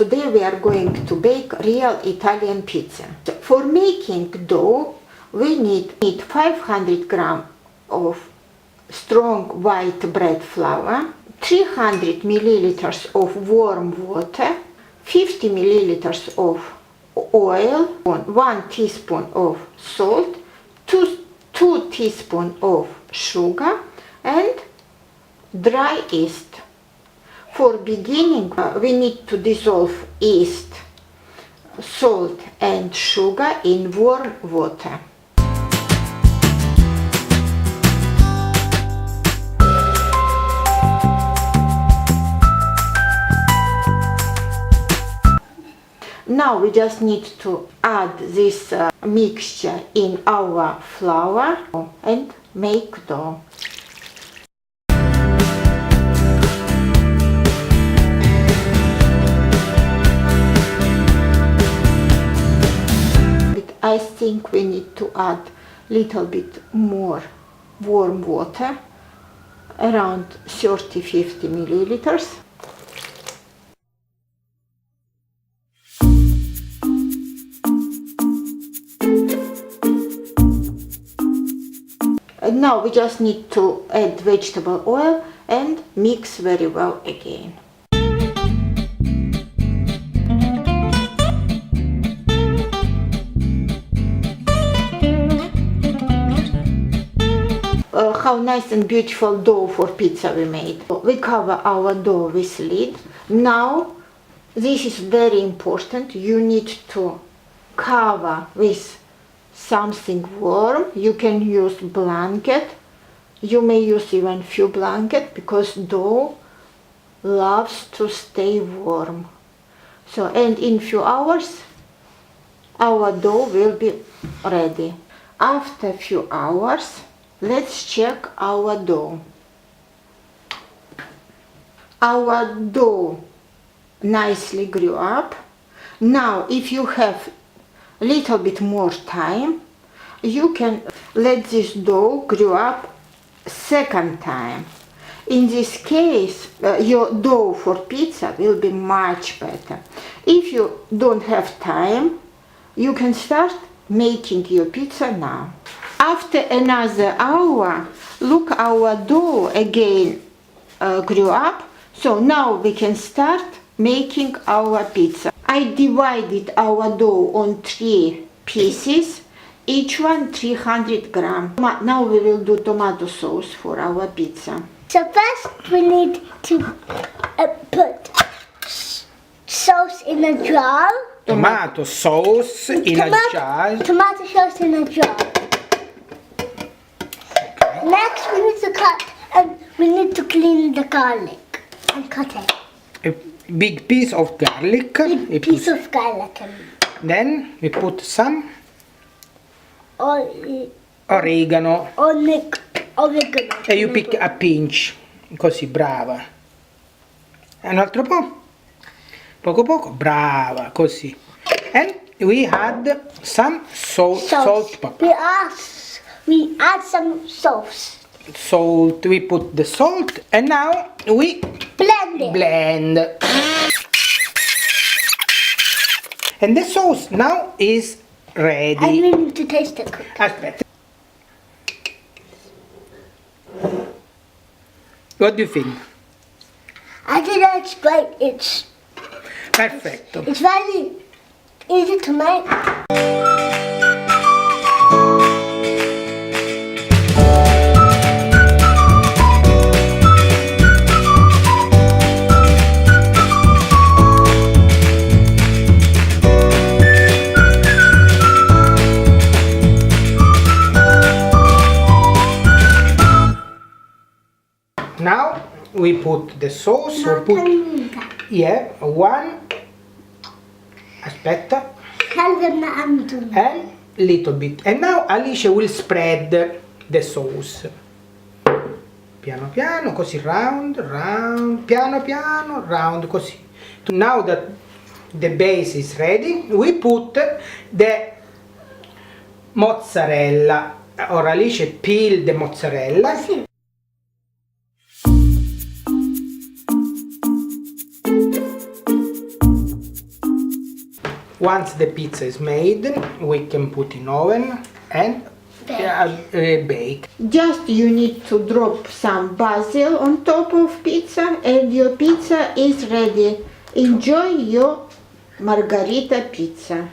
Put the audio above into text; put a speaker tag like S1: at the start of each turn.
S1: Today we are going to bake real Italian pizza. So for making dough, we need 500 grams of strong white bread flour, 300 milliliters of warm water, 50 milliliters of oil, 1 teaspoon of salt, 2 teaspoons of sugar, and dry yeast. For beginning, we need to dissolve yeast, salt and sugar in warm water. Now we just need to add this mixture in our flour and make dough. I think we need to add a little bit more warm water, around 30-50 milliliters. And now we just need to add vegetable oil and mix very well again. How nice and beautiful dough for pizza we made. We cover our dough with lid. Now, this is very important. You need to cover with something warm. You can use blanket. You may use even few blankets because dough loves to stay warm. So, and in few hours, our dough will be ready. After a few hours, let's check our dough. Our dough nicely grew up. Now, if you have a little bit more time, you can let this dough grow up second time. In this case, your dough for pizza will be much better. If you don't have time, you can start making your pizza now. After another hour, look, our dough again grew up. So now we can start making our pizza. I divided our dough on 3 pieces, each one 300 grams. Now we will do tomato sauce for our pizza.
S2: So first we need to put sauce in a jar.
S3: Tomato sauce in a jar.
S2: Tomato sauce in a jar. Next we need to cut and we need to clean the garlic and cut it.
S3: A big piece of garlic.
S2: Big piece of garlic.
S3: Then we put some oregano.
S2: Oregano.
S3: E you pick a pinch. Così, brava. E un altro po'. Poco poco. Brava, così. And we add some salt.
S2: We add some sauce.
S3: Salt, we put the salt and now we blend. And the sauce now is ready.
S2: And we need to taste it.
S3: Aspetta. What do you think?
S2: I think that's great. It's
S3: Perfetto.
S2: It's very easy to make.
S3: Now we put the sauce. One. Aspetta. And little bit. And now Alice will spread the sauce. Piano piano, così round, piano piano, round, così. Now that the base is ready, we put the mozzarella. Or Alice peel the mozzarella. Once the pizza is made, we can put in oven and bake.
S1: Just you need to drop some basil on top of pizza and your pizza is ready. Enjoy your margarita pizza.